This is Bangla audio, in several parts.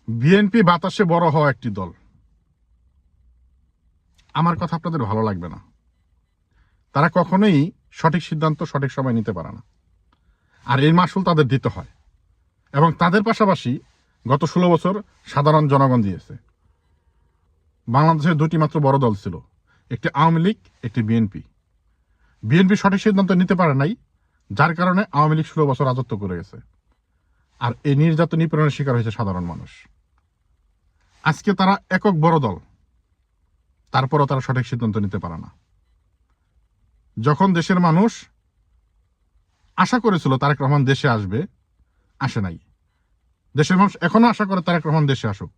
বিএনপি বাতাসে বড় হওয়া একটি দল। আমার কথা আপনাদের ভালো লাগবে না। তারা কখনোই সঠিক সিদ্ধান্ত সঠিক সময় নিতে পারে না, আর এর মাসুল তাদের দিতে হয়। এবং তাদের পাশাপাশি গত 16 বছর সাধারণ জনগণ দিয়েছে। বাংলাদেশের দুটি মাত্র বড় দল ছিল, একটি আওয়ামী লীগ, একটি বিএনপি। বিএনপি সঠিক সিদ্ধান্ত নিতে পারে নাই, যার কারণে আওয়ামী লীগ 16 বছর রাজত্ব করে গেছে। আর এই নির্যাতন নিপীড়নের শিকার হয়েছে সাধারণ মানুষ। আজকে তারা একক বড় দল, তারপরও তারা সঠিক সিদ্ধান্ত নিতে পারে না। যখন দেশের মানুষ আশা করেছিল তারেক রহমান দেশে আসবে, আসে নাই। দেশের মানুষ এখনো আশা করে তারেক রহমান দেশে আসুক,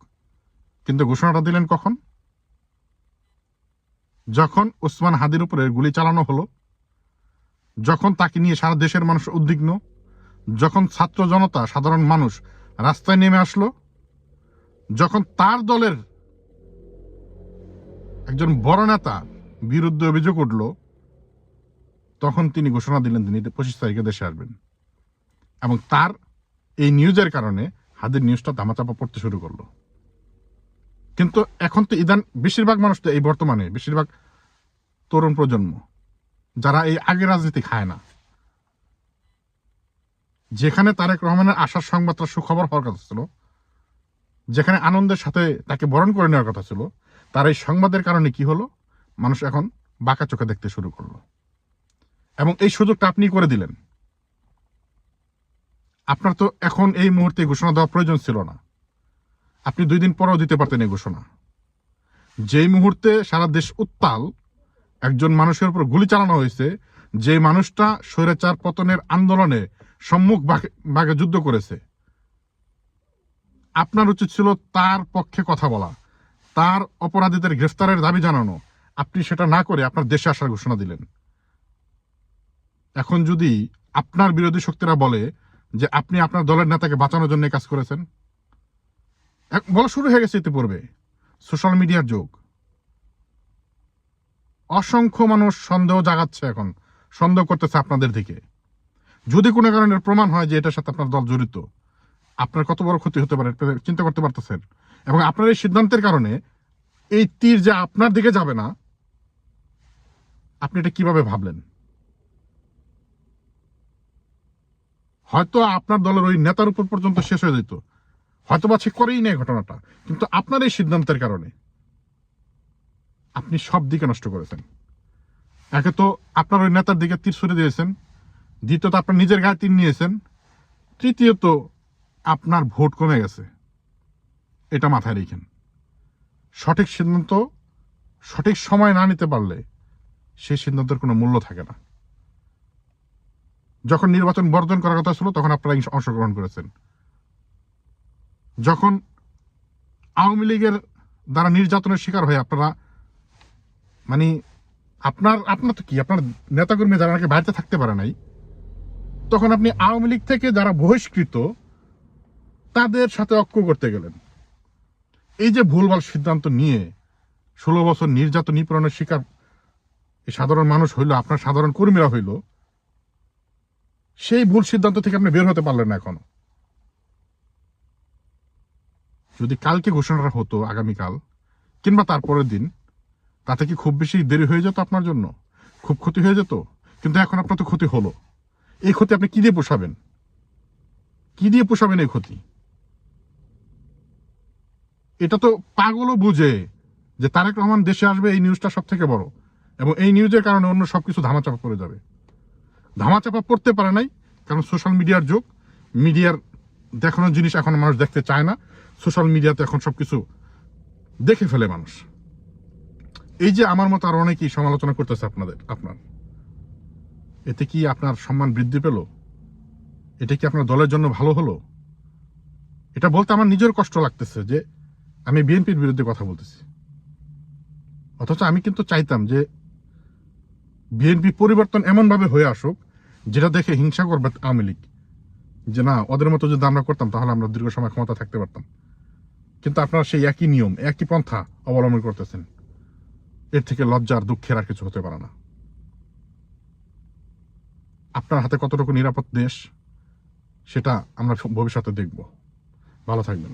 কিন্তু ঘোষণাটা দিলেন কখন? যখন ওসমান হাদির উপরে গুলি চালানো হলো, যখন তাকে নিয়ে সারা দেশের মানুষ উদ্বিগ্ন, যখন ছাত্র জনতা সাধারণ মানুষ রাস্তায় নেমে আসলো, যখন তার দলের একজন বড় নেতা বিরুদ্ধে অভিযোগ উঠল, তখন তিনি ঘোষণা দিলেন তিনি 25 তারিখে দেশে আসবেন। এবং তার এই নিউজের কারণে হাদির নিউজটা ধামাচাপা পড়তে শুরু করলো। কিন্তু এখন তো বেশিরভাগ মানুষ তো এই বর্তমানে বেশিরভাগ তরুণ প্রজন্ম, যারা এই আগের রাজনীতি খায় না, যেখানে তারেক রহমানের আসার সংবাদটা সুখবর হওয়ার কথা ছিল, যেখানে আনন্দের সাথে তাকে বরণ করে নেওয়ার কথা ছিল, তার এই সংবাদের কারণে কি হলো? মানুষ এখন বাঁকা চোখে দেখতে শুরু করলো। এবং এই সুযোগটা আপনি করে দিলেন। আপনার তো এখন এই মুহূর্তে ঘোষণা দেওয়া প্রয়োজন ছিল না। আপনি 2 দিন পরেও দিতে পারতেন এই ঘোষণা। যেই মুহূর্তে সারা দেশ উত্তাল, একজন মানুষের উপর গুলি চালানো হয়েছে, যে মানুষটা স্বৈরাচার পতনের আন্দোলনে সম্মুখ ভাগে যুদ্ধ করেছে, আপনার উচিত ছিল তার পক্ষে কথা বলা, তার অপরাধীদের গ্রেফতারের দাবি জানানো। আপনি সেটা না করে আপনার দেশে আসার ঘোষণা দিলেন। এখন যদি আপনার বিরোধী শক্তিরা বলে যে আপনি আপনার দলের নেতাকে বাঁচানোর জন্য কাজ করেছেন, বলা শুরু হয়ে গেছে ইতিপূর্বে। সোশ্যাল মিডিয়ার যুগ, অসংখ্য মানুষ সন্দেহ জাগাচ্ছে, এখন সন্দেহ করতেছে আপনাদের দিকে। যদি কোনো কারণে প্রমাণ হয় যে এটার সাথে আপনার দল জড়িত, আপনার কত বড় ক্ষতি হতে পারে চিন্তা করতে পারতেছেন। এবং আপনার এই সিদ্ধান্তের কারণে এই তীর যে আপনার দিকে যাবে না, আপনি এটা কিভাবে ভাবলেন? হয়তো আপনার দলের ওই নেতার উপর পর্যন্ত শেষ হয়ে যেত, হয়তো বা সে করেই নেই ঘটনাটা, কিন্তু আপনার এই সিদ্ধান্তের কারণে আপনি সব দিকে নষ্ট করেছেন। একে তো আপনার ওই নেতার দিকে তীর ছুড়ে দিয়েছেন, দ্বিতীয়ত আপনার নিজের গায়ে তীর নিয়েছেন, তৃতীয়ত আপনার ভোট কমে গেছে। এটা মাথায় রেখেন। সঠিক সিদ্ধান্ত সঠিক সময় না নিতে পারলে সেই সিদ্ধান্তের কোনো মূল্য থাকে না। যখন নির্বাচন বর্জন করার কথা ছিল, তখন আপনারা অংশগ্রহণ করেছেন। যখন আওয়ামী লীগের দ্বারা নির্যাতনের শিকার হয়ে আপনারা আপনার তো কি, আপনার নেতাকর্মী যারা নাকি বাড়িতে থাকতে পারে নাই, তখন আপনি আওয়ামী লীগ থেকে যারা বহিষ্কৃত তাদের সাথে ঐক্য করতে গেলেন। এই যে ভুলভাল সিদ্ধান্ত নিয়ে 16 বছর নির্যাতন নিপীড়নের শিকার এই সাধারণ মানুষ হইল, আপনার সাধারণ কর্মীরা হইল, সেই ভুল সিদ্ধান্ত থেকে আপনি বের হতে পারলেন না এখনো। যদি কালকে ঘোষণাটা হতো, আগামীকাল কিংবা তারপরের দিন, তাতে কি খুব বেশি দেরি হয়ে যেত? আপনার জন্য খুব ক্ষতি হয়ে যেত। কিন্তু এখন আপনার তো ক্ষতি হলো। এই ক্ষতি আপনি কি দিয়ে পোষাবেন? কি দিয়ে পোষাবেন এই ক্ষতি? এটা তো পাগলও বুঝে যে তারেক রহমান দেশে আসবে, এই নিউজটা সব থেকে বড়, এবং এই নিউজের কারণে অন্য সবকিছু ধামাচাপা পড়ে যাবে। ধামাচাপা পড়তে পারে নাই কারণ সোশ্যাল মিডিয়ার যুগ। মিডিয়ার দেখানোর জিনিস এখন মানুষ দেখতে চায় না। সোশ্যাল মিডিয়াতে এখন সবকিছু দেখে ফেলে মানুষ। এই যে আমার মতো আর অনেকেই সমালোচনা করতেছে আপনার, এতে কি আপনার সম্মান বৃদ্ধি পেল? এটা কি আপনার দলের জন্য ভালো হলো? এটা বলতে আমার নিজের কষ্ট লাগতেছে যে আমি বিএনপির বিরুদ্ধে কথা বলতেছি, অথচ আমি কিন্তু চাইতাম যে বিএনপি পরিবর্তন এমন ভাবে হয়ে আসুক যেটা দেখে হিংসা করবে আওয়ামী লীগ, যে না, ওদের মতো যদি আমরা করতাম তাহলে আমরা দীর্ঘ সময় ক্ষমতা থাকতে পারতাম। কিন্তু আপনারা সেই একই নিয়ম, একই পন্থা অবলম্বন করতেছেন। এর থেকে লজ্জার দুঃখের আর কিছু হতে পারে না। আপনার হাতে কতটুকু নিরাপদ দেশ, সেটা আমরা ভবিষ্যতে দেখব। ভালো থাকবেন।